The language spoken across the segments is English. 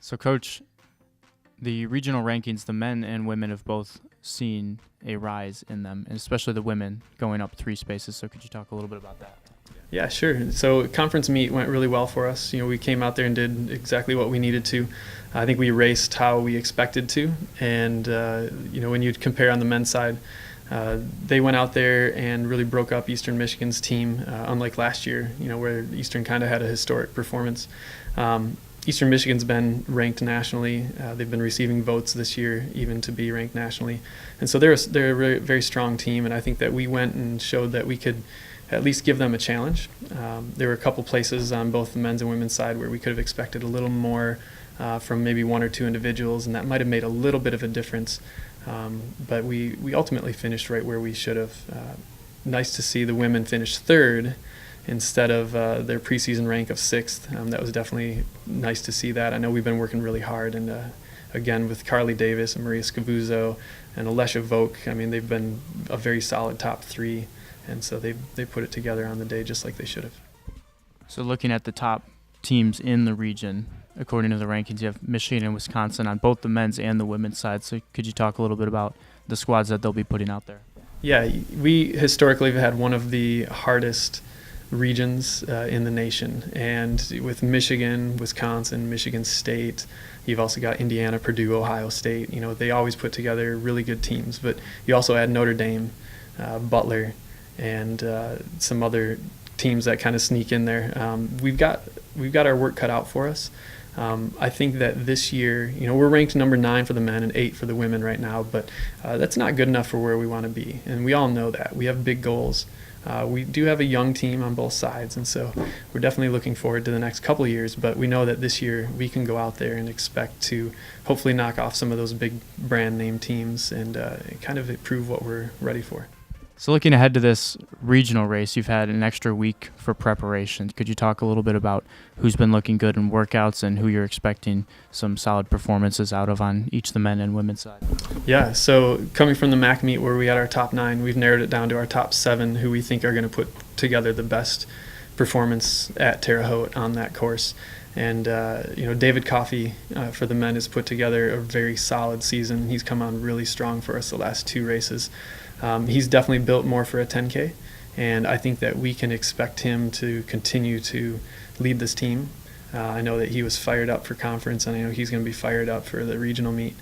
So, Coach, the regional rankings, the men and women have both seen a rise in them, and especially the women going up 3 spaces. So could you talk a little bit about that? Yeah, sure. So conference meet went really well for us. We came out there and did exactly what we needed to. I think we raced how we expected to. And, when you compare on the men's side, they went out there and really broke up Eastern Michigan's team, unlike last year, where Eastern kind of had a historic performance. Eastern Michigan's been ranked nationally. They've been receiving votes this year, even to be ranked nationally. And so they're a very, very strong team, and I think that we went and showed that we could at least give them a challenge. There were a couple places on both the men's and women's side where we could have expected a little more from maybe 1 or 2 individuals, and that might have made a little bit of a difference. But we ultimately finished right where we should have. Nice to see the women finish 3rd instead of their preseason rank of 6th. That was definitely nice to see that. I know we've been working really hard, and again, with Carly Davis and Maria Scavuzzo and Alessia Vogt, they've been a very solid top 3, and so they put it together on the day just like they should have. So looking at the top teams in the region, according to the rankings, you have Michigan and Wisconsin on both the men's and the women's side. So could you talk a little bit about the squads that they'll be putting out there? Yeah, we historically have had one of the hardest regions in the nation, and with Michigan, Wisconsin, Michigan State, you've also got Indiana, Purdue, Ohio State. They always put together really good teams, but you also add Notre Dame, Butler, and some other teams that kind of sneak in there. We've got our work cut out for us. I think that this year, we're ranked number 9 for the men and 8 for the women right now, but that's not good enough for where we want to be, and we all know that. We have big goals. We do have a young team on both sides, and so we're definitely looking forward to the next couple of years, but we know that this year we can go out there and expect to hopefully knock off some of those big brand name teams and kind of prove what we're ready for. So looking ahead to this regional race, you've had an extra week for preparation. Could you talk a little bit about who's been looking good in workouts and who you're expecting some solid performances out of on each the men and women's side? Yeah, so coming from the MAC meet where we had our top 9, we've narrowed it down to our top 7 who we think are going to put together the best performance at Terre Haute on that course. And, David Coffey for the men has put together a very solid season. He's come on really strong for us the last 2 races. He's definitely built more for a 10K, and I think that we can expect him to continue to lead this team. I know that he was fired up for conference, and I know he's going to be fired up for the regional meet.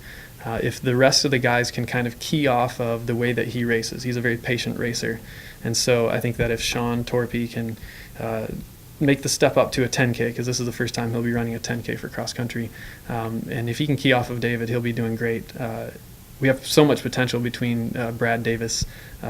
If the rest of the guys can kind of key off of the way that he races, he's a very patient racer, and so I think that if Sean Torpy can make the step up to a 10K, because this is the first time he'll be running a 10K for cross country, and if he can key off of David, he'll be doing great. We have so much potential between Brad Davis,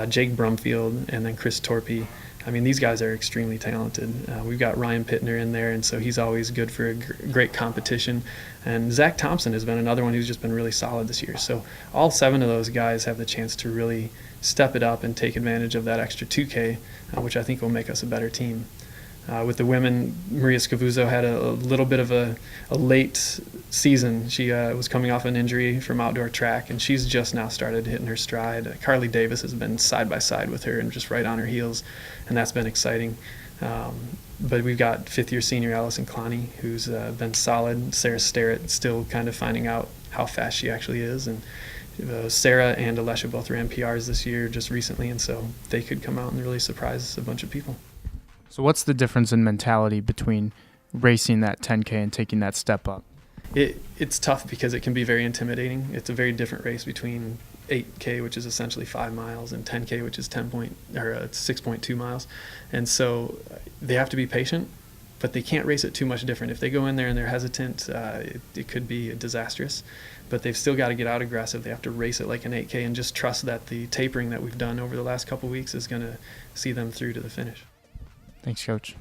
Jake Brumfield, and then Chris Torpy. These guys are extremely talented. We've got Ryan Pittner in there, and so he's always good for a great competition. And Zach Thompson has been another one who's just been really solid this year. So all 7 of those guys have the chance to really step it up and take advantage of that extra 2K, which I think will make us a better team. With the women, Maria Scavuzzo had a little bit of a late season. She was coming off an injury from outdoor track, and she's just now started hitting her stride. Carly Davis has been side by side with her and just right on her heels, and that's been exciting. But we've got 5th-year senior Allison Clowney, who's been solid. Sarah Starrett still kind of finding out how fast she actually is, and Sarah and Alessia both ran PRs this year just recently, and so they could come out and really surprise a bunch of people. So what's the difference in mentality between racing that 10K and taking that step up? It's tough because it can be very intimidating. It's a very different race between 8K, which is essentially 5 miles, and 10K, which is 6.2 miles. And so they have to be patient, but they can't race it too much different. If they go in there and they're hesitant, it could be disastrous. But they've still got to get out aggressive. They have to race it like an 8K and just trust that the tapering that we've done over the last couple of weeks is going to see them through to the finish. Thanks, Coach.